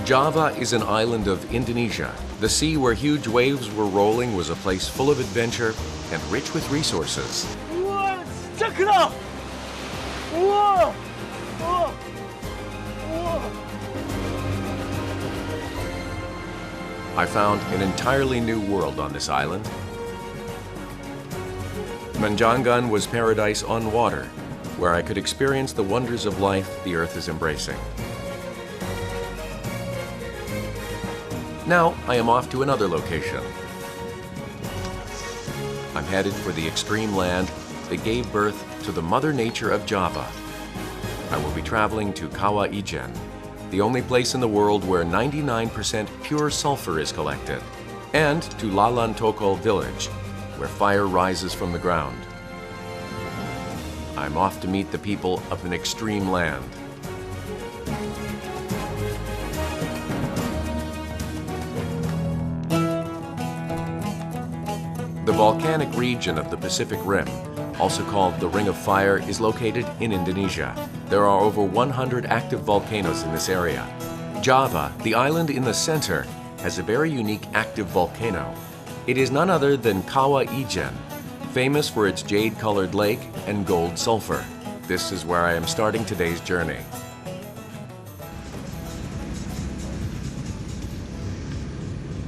Java is an island of Indonesia. The sea where huge waves were rolling was a place full of adventure and rich with resources. 우와, 진짜 크다! 우와! 우와! 우와! I found an entirely new world on this island. Manjangan was paradise on water, where I could experience the wonders of life the earth is embracing. Now I am off to another location. I'm headed for the extreme land that gave birth to the Mother Nature of Java. I will be traveling to Kawah Ijen, the only place in the world where 99% pure sulfur is collected, and to Lalan Tokol village, where fire rises from the ground. I'm off to meet the people of an extreme land. The volcanic region of the Pacific Rim, also called the Ring of Fire, is located in Indonesia. There are over 100 active volcanoes in this area. Java, the island in the center, has a very unique active volcano. It is none other than Kawah Ijen, famous for its jade-colored lake and gold sulfur. This is where I am starting today's journey.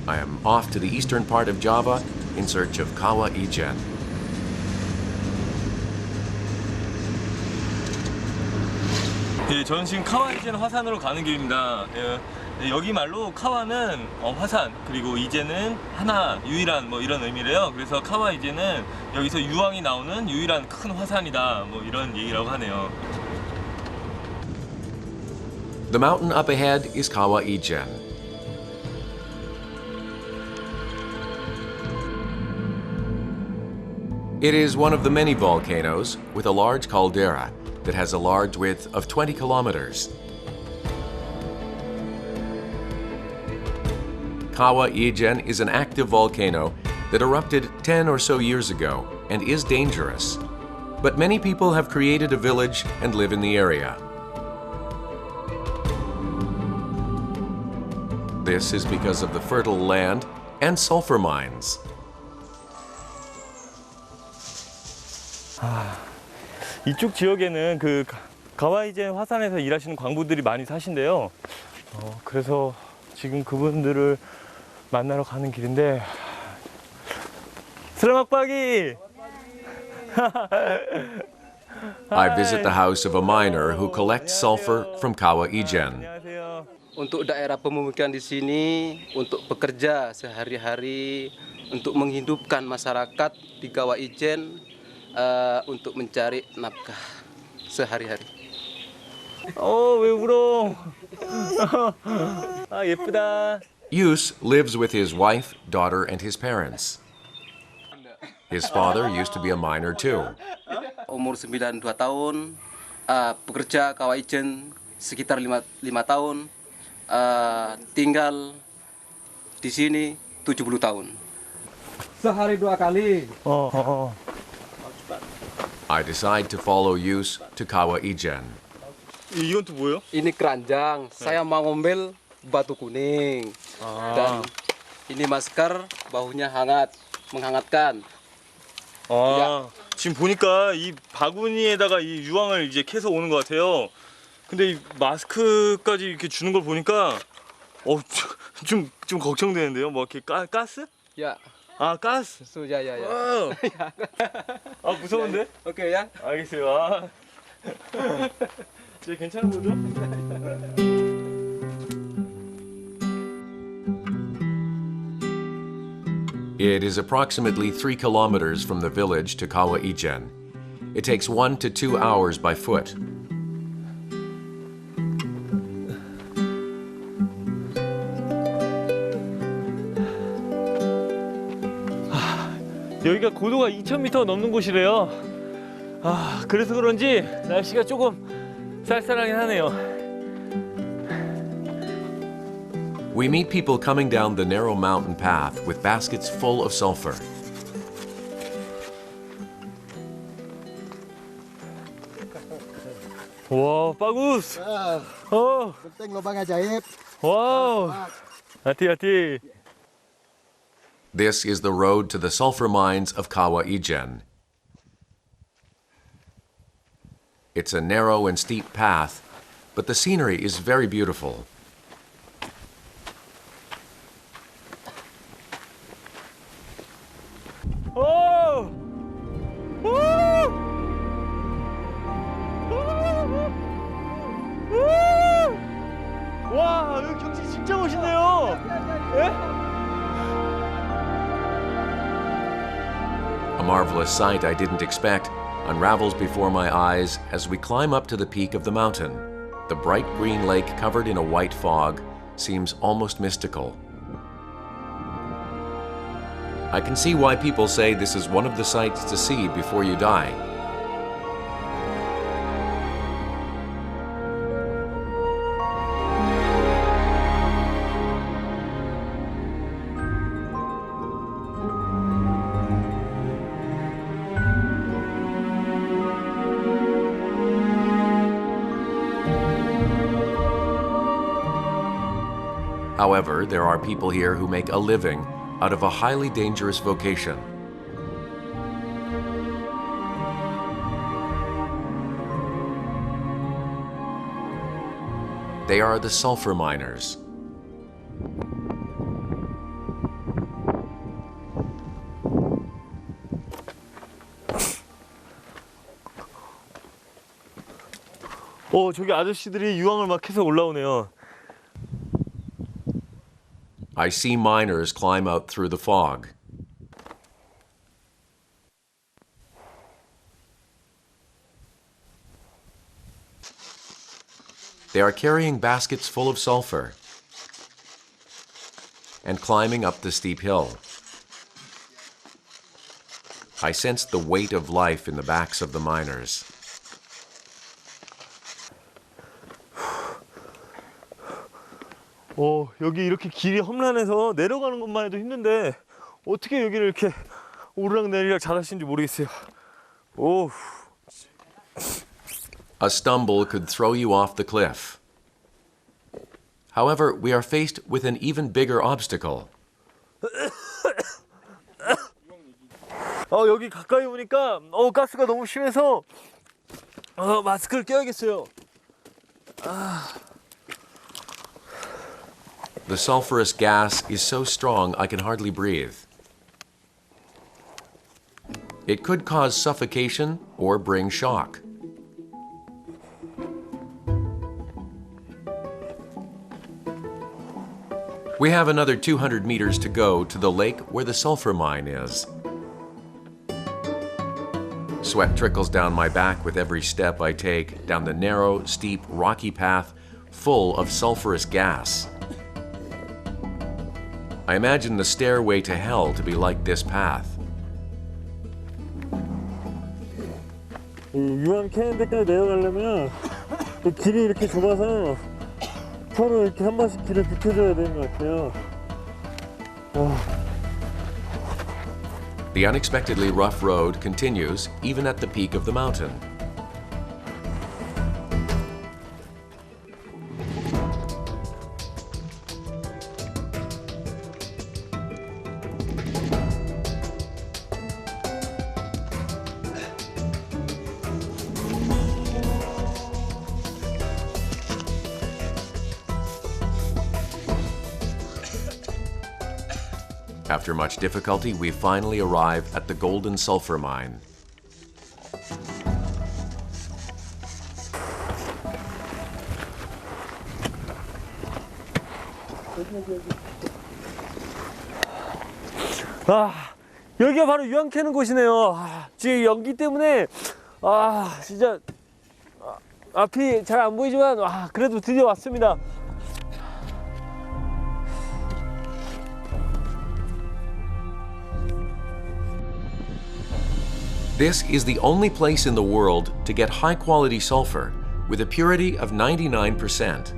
I am off to the eastern part of Java in search of Kawah Ijen. 예, 저는 지금 카와 이젠 화산으로 가는 길입니다. 예, 여기 말로 카와는 화산, 그리고 이젠은 하나, 유일한 뭐 이런 의미래요. 그래서 카와 이젠은 여기서 유황이 나오는 유일한 큰 화산이다, 뭐 이런 얘기라고 하네요. The mountain up ahead is Kawah Ijen. It is one of the many volcanoes with a large caldera that has a large width of 20 kilometers. Kawah Ijen is an active volcano that erupted 10 or so years ago and is dangerous. But many people have created a village and live in the area. This is because of the fertile land and sulfur mines. 이쪽 지역에는 그 카와 이젠 화산에서 일하시는 광부들이 많이 사신대요. 그래서 지금 그분들을 만나러 가는 길인데. Selamat pagi. I visit the house of a miner who collects sulfur from Kawah Ijen. Untuk daerah pemukiman di sini, untuk bekerja sehari-hari, untuk menghidupkan masyarakat di Kawah Ijen, untuk mencari nafkah sehari-hari. 왜 울어? 아, 예쁘다. Yus lives with his wife, daughter, and his parents. His father used to be a miner too. Umur 92 tahun, bekerja Kawah Ijen sekitar 5 tahun, tinggal di sini 70 tahun. Sehari 2 kali. I decide to follow Yus to Kawah Ijen. 이건 또 뭐예요? Ini keranjang, saya mau ngambil batu kuning. Dan ini masker, baunya hangat, menghangatkan. 지금 보니까 이 바구니에다가 이 유황을 이제 캐서 오는 것 같아요. 근데 이 마스크까지 이렇게 주는 걸 보니까 좀 걱정되는데요. 뭐 이렇게 가스? Ya, 아, 가스. ya. 아, 무서운데? Oke ya. 알겠어요. 아. 이제 괜찮은 거죠? It is approximately 3 kilometers from the village to Kawah Ijen. It takes 1 to 2 hours by foot. 여기가 고도가 2,000m 넘는 곳이래요. 그래서 그런지 날씨가 조금 쌀쌀하긴 하네요. We meet people coming down the narrow mountain path with baskets full of sulfur. Wow, bagus. Oh, Penting lubang ajaib. wow. Hati-hati. This is the road to the sulfur mines of Kawah Ijen. It's a narrow and steep path, but the scenery is very beautiful. Oh! 와, 여기 경치 진짜 멋있네요. A marvelous sight I didn't expect unravels before my eyes as we climb up to the peak of the mountain. The bright green lake covered in a white fog seems almost mystical. I can see why people say this is one of the sights to see before you die. However, there are people here who make a living out of a highly dangerous vocation. They are the sulfur miners. 저기 아저씨들이 유황을 막 해서 올라오네요. I see miners climb out through the fog. They are carrying baskets full of sulfur and climbing up the steep hill. I sense the weight of life in the backs of the miners. 여기 이렇게 길이 험난해서 내려가는 것만 해도 힘든데 어떻게 여기를 이렇게 오르락내리락 잘하시는지 모르겠어요. A stumble could throw you off the cliff. However, we are faced with an even bigger obstacle. 여기 가까이 오니까 가스가 너무 심해서 마스크를 껴야겠어요. The sulfurous gas is so strong I can hardly breathe. It could cause suffocation or bring shock. We have another 200 meters to go to the lake where the sulfur mine is. Sweat trickles down my back with every step I take down the narrow, steep, rocky path full of sulfurous gas. I imagine the stairway to hell to be like this path. 유황 캐는 데까지 내려가려면 길이 이렇게 좁아서 서로 이렇게 한 번씩 길을 비켜줘야 되는 것 같아요. The unexpectedly rough road continues even at the peak of the mountain. After much difficulty, we finally arrive at the golden sulfur mine. 여기가 바로 유황 캐는 곳이네요. 지금 연기 때문에 진짜 앞이 잘 안 보이지만 그래도 드디어 왔습니다. This is the only place in the world to get high-quality sulfur with a purity of 99%.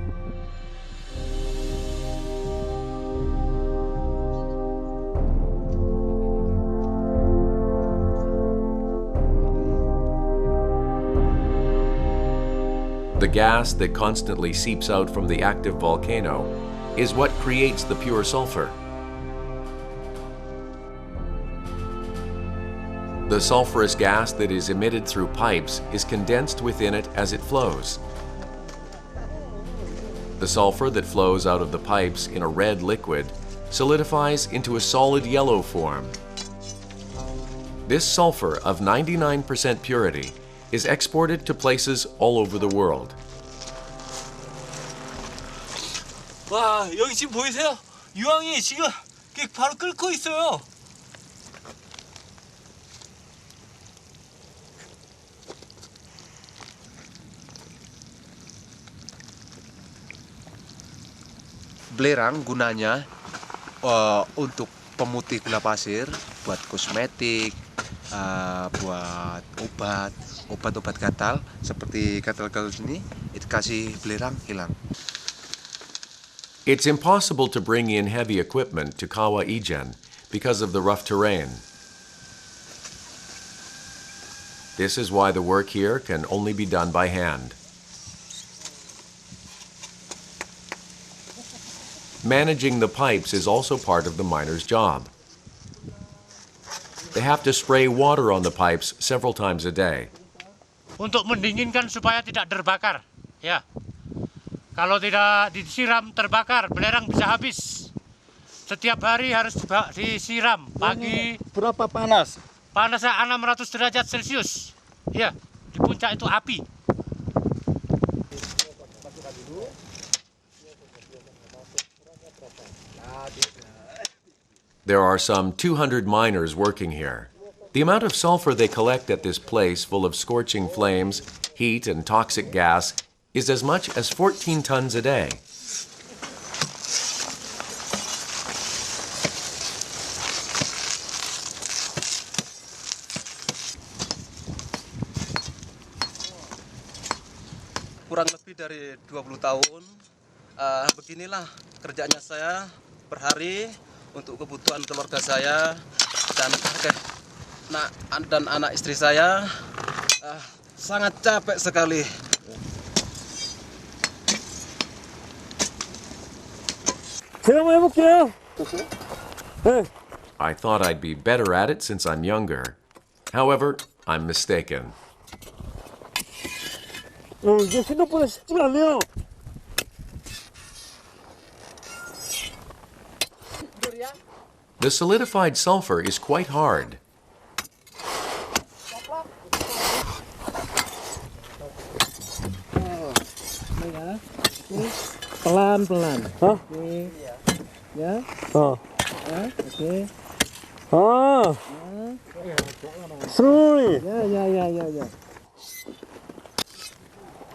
The gas that constantly seeps out from the active volcano is what creates the pure sulfur. The sulfurous gas that is emitted through pipes is condensed within it as it flows. The sulfur that flows out of the pipes in a red liquid solidifies into a solid yellow form. This sulfur of 99% purity is exported to places all over the world. 와, 여기 지금 보이세요? 유황이 지금 바로 끓고 있어요. Belerang gunanya untuk pemutih gula pasir, buat kosmetik, buat obat-obat gatal seperti gatal-gatal ini, itu kasih belerang hilang. It's impossible to bring in heavy equipment to Kawah Ijen because of the rough terrain. This is why the work here can only be done by hand. Managing the pipes is also part of the miner's job. They have to spray water on the pipes several times a day. Untuk mendinginkan supaya tidak terbakar, ya. Kalau tidak disiram terbakar, belerang bisa habis. Setiap hari harus disiram. Pagi. Berapa panas? Panasnya 600 derajat Celcius. Ya, di puncak itu api. There are some 200 miners working here. The amount of sulfur they collect at this place full of scorching flames, heat, and toxic gas is as much as 14 tons a day. Kurang lebih dari 20 tahun, beginilah kerjanya saya per hari untuk kebutuhan keluarga saya dan anak istri saya. Sangat capek sekali. 제가 한번 해볼게요. I thought I'd be better at it since I'm younger. However, I'm mistaken. 이게 생각보다 쉽지가 않네요. The solidified sulfur is quite hard. Pelan-pelan. Oke. Ya. Oke. Slowly. Ya.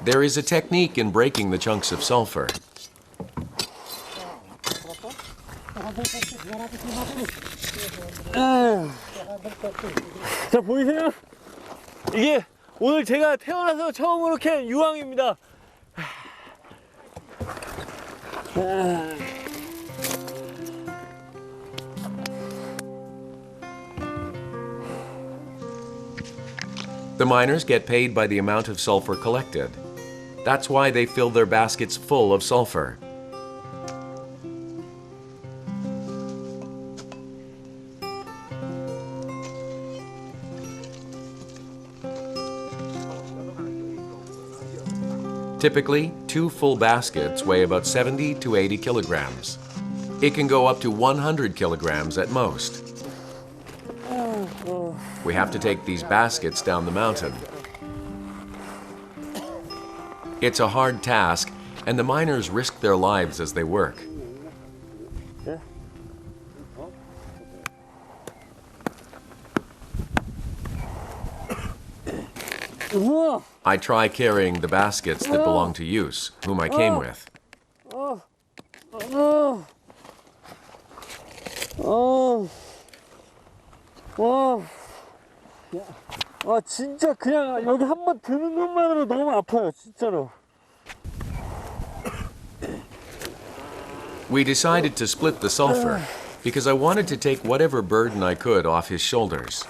There is a technique in breaking the chunks of sulfur. 자, 보이세요? 이게 오늘 제가 태어나서 처음으로 캔 유황입니다. The miners get paid by the amount of sulfur collected. That's why they fill their baskets full of sulfur. Typically, 2 full baskets weigh about 70 to 80 kilograms. It can go up to 100 kilograms at most. We have to take these baskets down the mountain. It's a hard task, and the miners risk their lives as they work. I try carrying the baskets that belong to Yus, whom I came with. 진짜 그냥 여기 한 번 드는 것만으로 너무 아파요, 진짜로. We decided to split the sulfur because I wanted to take whatever burden I could off his shoulders.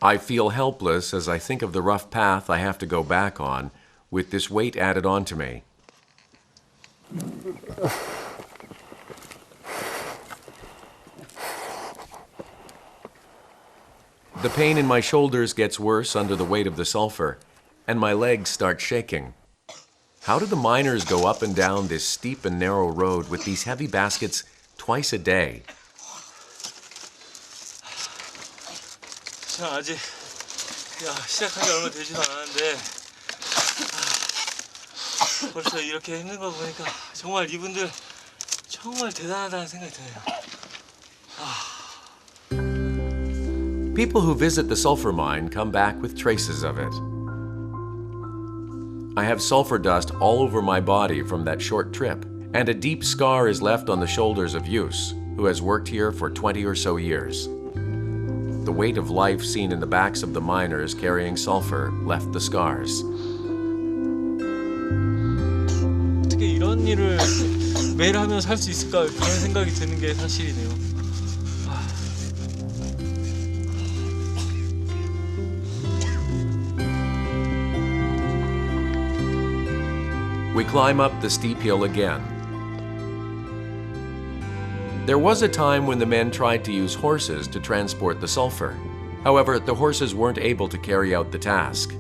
I feel helpless as I think of the rough path I have to go back on, with this weight added onto me. The pain in my shoulders gets worse under the weight of the sulfur, and my legs start shaking. How do the miners go up and down this steep and narrow road with these heavy baskets twice a day? 자, 아직 시작한 지 얼마 되지도 않았는데 벌써 이렇게 힘든 거 보니까 정말 이분들 정말 대단하다는 생각이 드네요. People who visit the sulfur mine come back with traces of it. I have sulfur dust all over my body from that short trip, and a deep scar is left on the shoulders of Yus, who has worked here for 20 or so years. The weight of life seen in the backs of the miners carrying sulfur left the scars. 어떻게 이런 일을 매일 하면 살 수 있을까 그런 생각이 드는 게 사실이네요. We climb up the steep hill again. There was a time when the men tried to use horses to transport the sulfur. However, the horses weren't able to carry out the task.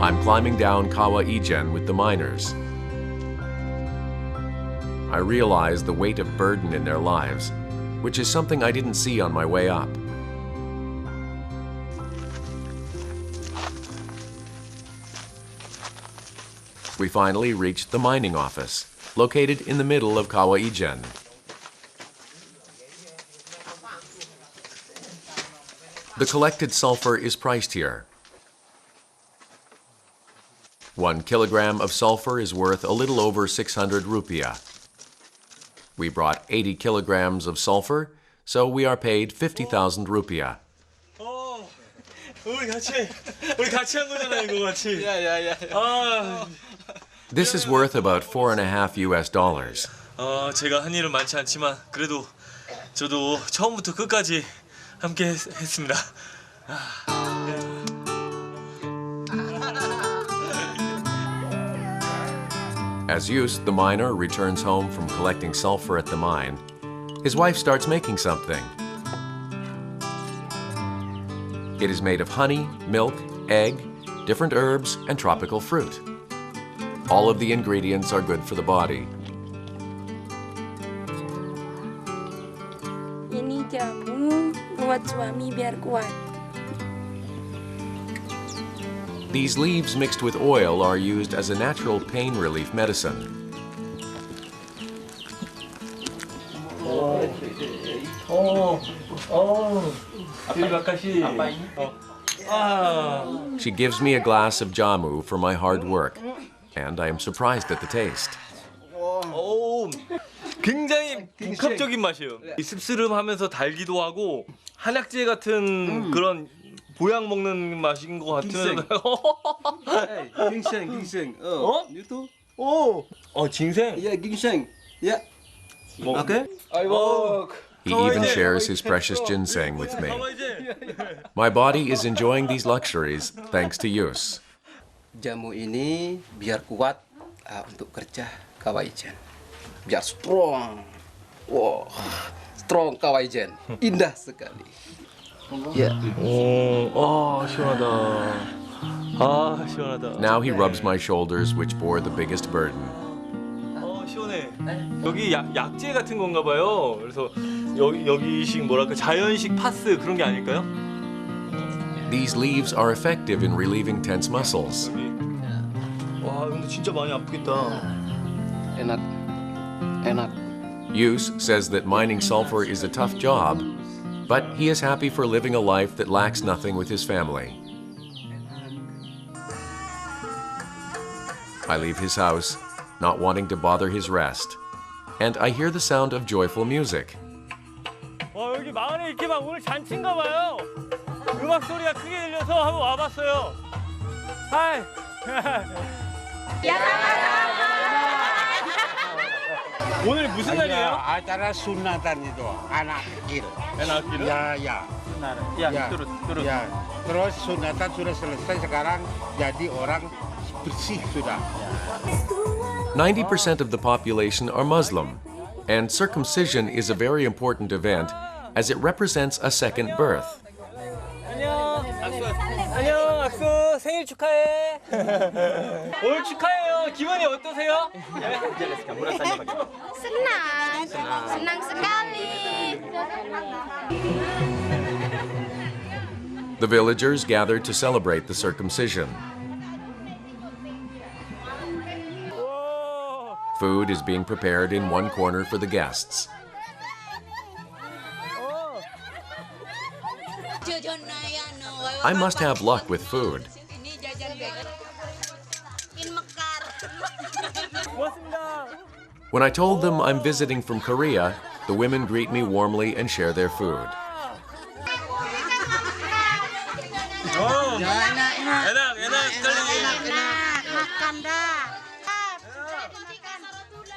I'm climbing down Kawah Ijen with the miners. I realize the weight of burden in their lives, which is something I didn't see on my way up. We finally reached the mining office, located in the middle of Kawah Ijen. The collected sulfur is priced here. 1 kilogram of sulfur is worth a little over 600 rupiah. We brought 80 kilograms of sulfur, so we are paid 50,000 rupiah. 우리 같이 한 거잖아 이거 같이. This is worth about $4.5 US. 제가 한 일은 많지 않지만 그래도 저도 처음부터 끝까지 함께 했습니다. As Yus, the miner, returns home from collecting sulfur at the mine, his wife starts making something. It is made of honey, milk, egg, different herbs, and tropical fruit. All of the ingredients are good for the body. Ini jamu buat suami biar kuat. These leaves mixed with oil are used as a natural pain relief medicine. She gives me a glass of jamu for my hard work, and I am surprised at the taste. 굉장히 복합적인 맛이에요. 씁쓸하면서 달기도 하고 한약재 같은 그런 보약 먹는 맛인 것 같은. Ginseng. Itu. 징생. Ya, ginseng. Ya. Okay. He even shares his precious ginseng with me. My body is enjoying these luxuries thanks to Yus. Jamu ini biar kuat untuk kerja Kawah Ijen. Biar strong. Wow, strong Kawah Ijen. Indah sekali. Ya. 시원하다. 시원하다. Now he rubs my shoulders, which bore the biggest burden. 시원해. 여기 약재 같은 건가 봐요. 그래서 여기식 뭐랄까 자연식 파스 그런 게 아닐까요? These leaves are effective in relieving tense muscles. 와, 근데 진짜 많이 아프겠다. Enak. Yus says that mining sulfur is a tough job, but he is happy for living a life that lacks nothing with his family. I leave his house, not wanting to bother his rest, and I hear the sound of joyful music. 와, 여기 마을에 이렇게 막 오늘 잔치인가 봐요. 음악 소리가 크게 들려서 한번 와봤어요. 하이. 오늘 무슨 날이에요? Acara sunatan itu anak kecil. Anak kecil? Ya. Terus. Ya. Terus sunatan sudah selesai, sekarang jadi orang bersih sudah. 90% of the population are Muslim, and circumcision is a very important event as it represents a second birth. 안녕, 악수. 생일 축하해. 오늘 축하해요. 기분이 어떠세요? Senang sekali. The villagers gather to celebrate the circumcision. Food is being prepared in one corner for the guests. I must have luck with food. When I told them I'm visiting from Korea, the women greet me warmly and share their food.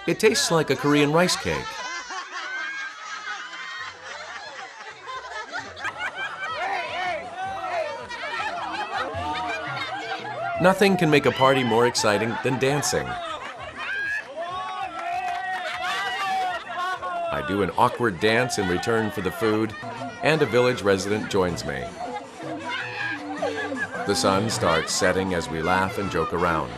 It tastes like a Korean rice cake. Nothing can make a party more exciting than dancing. I do an awkward dance in return for the food, and a village resident joins me. The sun starts setting as we laugh and joke around.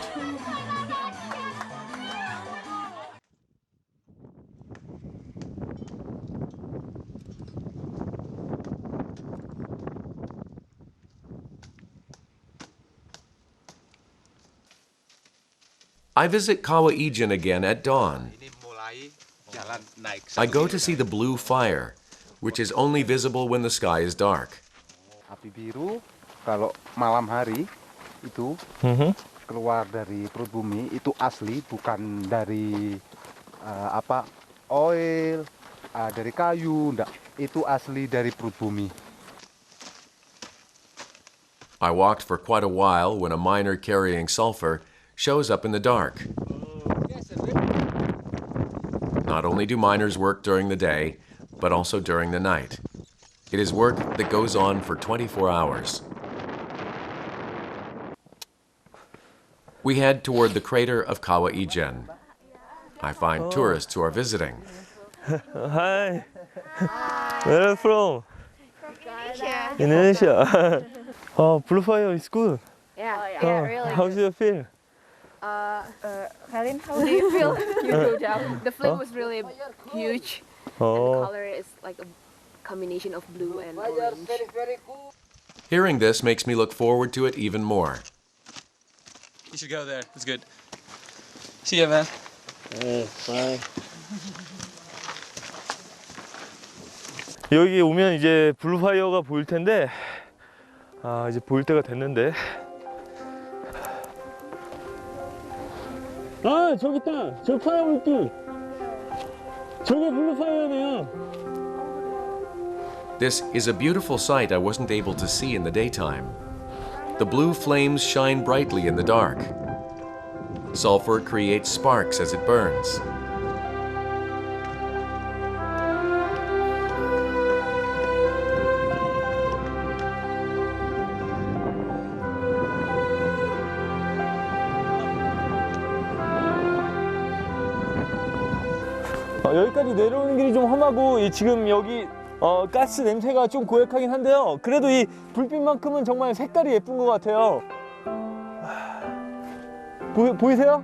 I visit Kawah Ijen again at dawn. I go to see the blue fire, which is only visible when the sky is dark. Api biru kalau malam hari itu keluar dari perut bumi itu asli, bukan dari oil, dari kayu, enggak. Itu asli dari perut bumi. I walked for quite a while when a miner carrying sulfur shows up in the dark. Not only do miners work during the day, but also during the night. It is work that goes on for 24 hours. We head toward the crater of Kawah Ijen. I find tourists who are visiting. Hi. Where are you from? Indonesia. Oh, blue fire is good. Yeah, really. How do you feel? Helen, how do you feel? You go down. The flame was really huge, and the color is like a combination of blue and orange. Hearing this makes me look forward to it even more. You should go there. It's good. See ya, man. Bye. 여기 오면 이제 블루파이어가 보일 텐데, 이제 보일 때가 됐는데. 저기 있다. 저 파란불길. 저게 블루파이어네요. This is a beautiful sight I wasn't able to see in the daytime. The blue flames shine brightly in the dark. Sulfur creates sparks as it burns. 여기까지 내려오는 길이 좀 험하고 지금 여기 가스 냄새가 좀 고약하긴 한데요. 그래도 이 불빛만큼은 정말 색깔이 예쁜 것 같아요. 보이세요?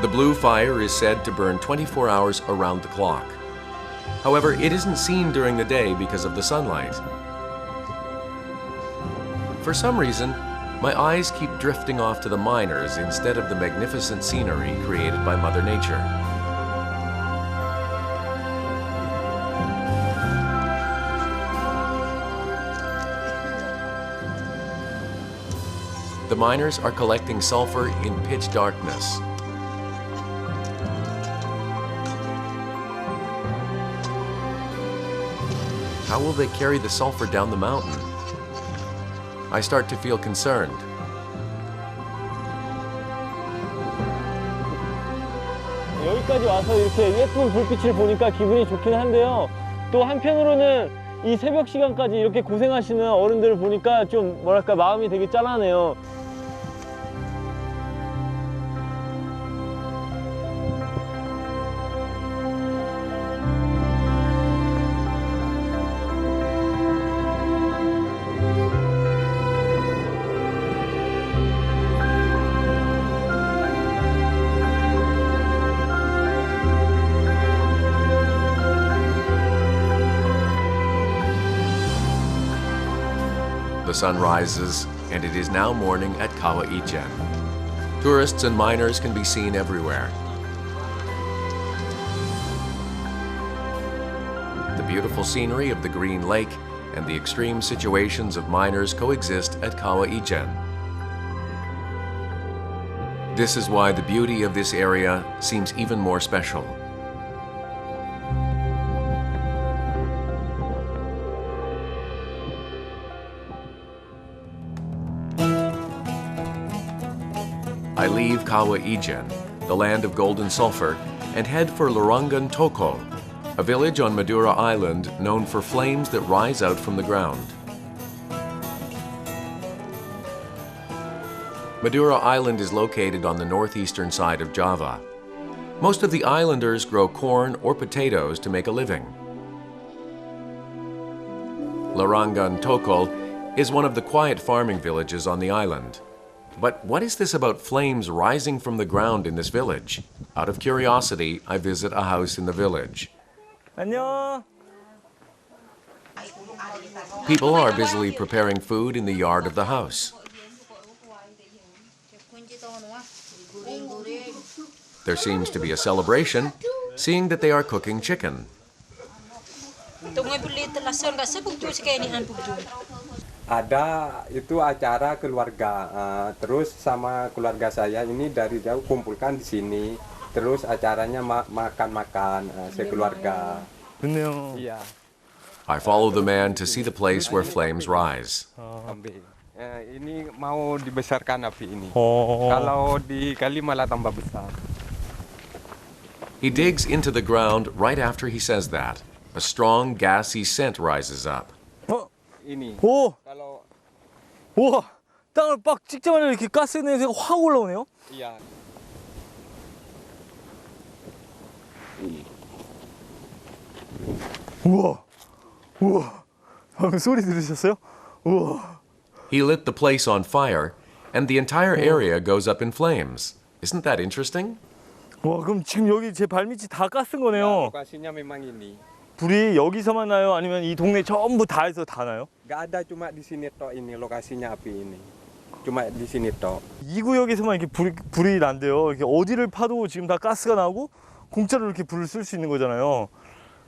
The blue fire is said to burn 24 hours around the clock. However, it isn't seen during the day because of the sunlight. For some reason, my eyes keep drifting off to the miners instead of the magnificent scenery created by Mother Nature. The miners are collecting sulfur in pitch darkness. How will they carry the sulfur down the mountain? I start to feel concerned. 여기까지 와서 이렇게 예쁜 불빛을 보니까 기분이 좋긴 한데요. 또 한편으로는 이 새벽 시간까지 이렇게 고생하시는 어른들을 보니까 좀 뭐랄까 마음이 되게 짠하네요. The sun rises, and it is now morning at Kawah Ijen. Tourists and miners can be seen everywhere. The beautiful scenery of the Green Lake and the extreme situations of miners coexist at Kawah Ijen. This is why the beauty of this area seems even more special. I leave Kawah Ijen, the land of gold and sulfur, and head for Larangan Toko, a village on Madura Island known for flames that rise out from the ground. Madura Island is located on the northeastern side of Java. Most of the islanders grow corn or potatoes to make a living. Larangan Toko is one of the quiet farming villages on the island. But what is this about flames rising from the ground in this village? Out of curiosity, I visit a house in the village. 안녕. People are busily preparing food in the yard of the house. There seems to be a celebration, seeing that they are cooking chicken. Ada itu acara keluarga, terus sama keluarga saya ini dari jauh kumpulkan di sini, terus acaranya makan-makan sekeluarga. 좋네요. Iya. I follow the man to see the place where flames rise. Ini mau dibesarkan api ini. Kalau dikali malah tambah besar. He digs into the ground right after he says that. A strong, gassy scent rises up. Ini. 오, Kalau 우와, 땅을 빡 찍자마자 이렇게 가스 냄새가 확 올라오네요. iya. 우와, 우와, 방금 소리 들으셨어요? 우와. He lit the place on fire, and the entire area goes up in flames. Isn't that interesting? 와, 그럼 지금 여기 제 발밑이 다 가스인 거네요. Lokasinya memang ini. 불이 여기서만 나요? 아니면 이 동네 전부 다 해서 다 나요? Gak ada, cuma di sini tok ini lokasinya api ini. Cuma di sini tok. 이 구역에서만 이렇게 불이 난대요. 이렇게 어디를 파도 지금 다 가스가 나오고 공짜로 이렇게 불을 쓸 수 있는 거잖아요.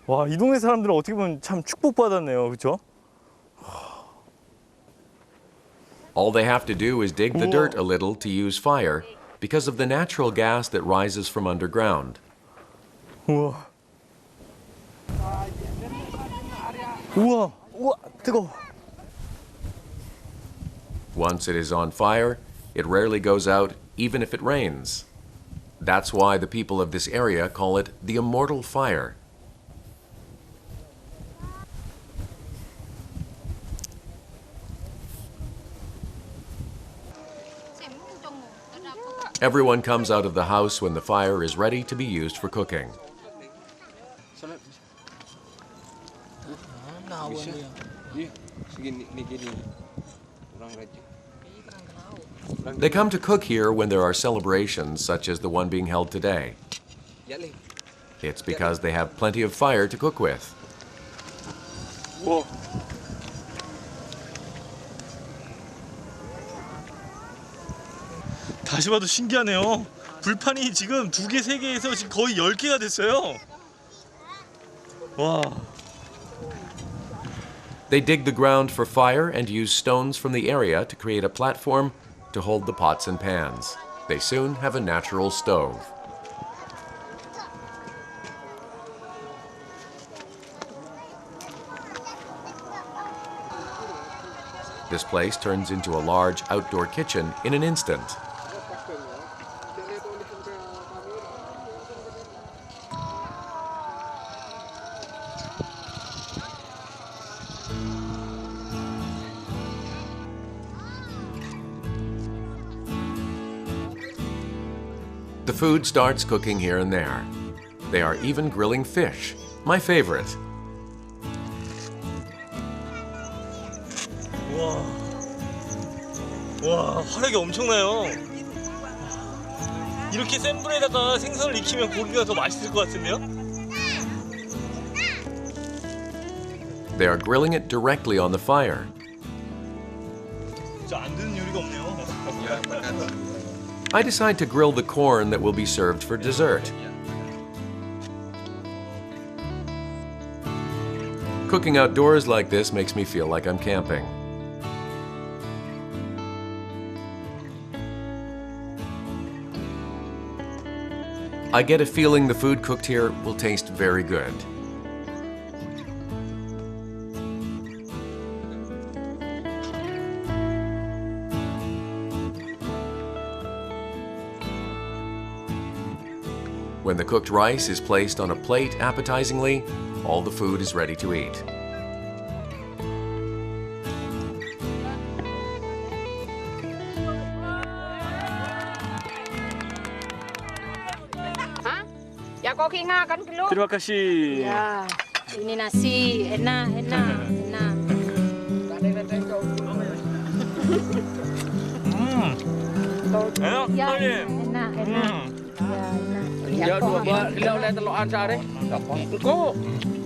와, 이 동네 사람들은 어떻게 보면 참 축복받았네요. 그렇죠? All they have to do is dig the dirt a little to use fire because of the natural gas that rises from underground. 우와. 우와, 우와, 뜨거워. Once it is on fire, it rarely goes out even if it rains. That's why the people of this area call it the immortal fire. Everyone comes out of the house when the fire is ready to be used for cooking. They come to cook here when there are celebrations such as the one being held today. It's because they have plenty of fire to cook with. 우와. 다시 봐도 신기하네요. 불판이 지금 2개, 3개에서 지금 거의 10개가 됐어요. 와. They dig the ground for fire and use stones from the area to create a platform to hold the pots and pans. They soon have a natural stove. This place turns into a large outdoor kitchen in an instant. The food starts cooking here and there. They are even grilling fish, my favorite. 와, 화력이 엄청나요. 이렇게 센 불에다가 생선을 익히면 고기가 더 맛있을 것 같은데요? They are grilling it directly on the fire. 진짜 안 되는 요리가 없네요. I decide to grill the corn that will be served for dessert. Cooking outdoors like this makes me feel like I'm camping. I get a feeling the food cooked here will taste very good. When the cooked rice is placed on a plate appetizingly, all the food is ready to eat. Ya koki nga kan dulu. Terima kasih. Ya, ini nasi enak, enak, enak. enak Ya, sekali. enak, enak. Ya, enak. Ya dua buah kilau le telokan sehari. Kok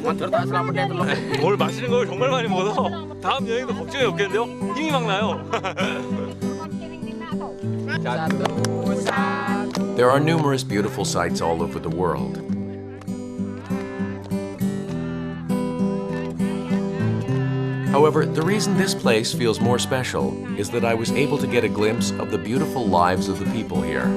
mantur tak selamat dia telok. 오늘 맛있는 걸 정말 많이 먹어서 다음 여행도 걱정이 없겠는데요? 힘이 막 나요. There are numerous beautiful sights all over the world. However, the reason this place feels more special is that I was able to get a glimpse of the beautiful lives of the people here.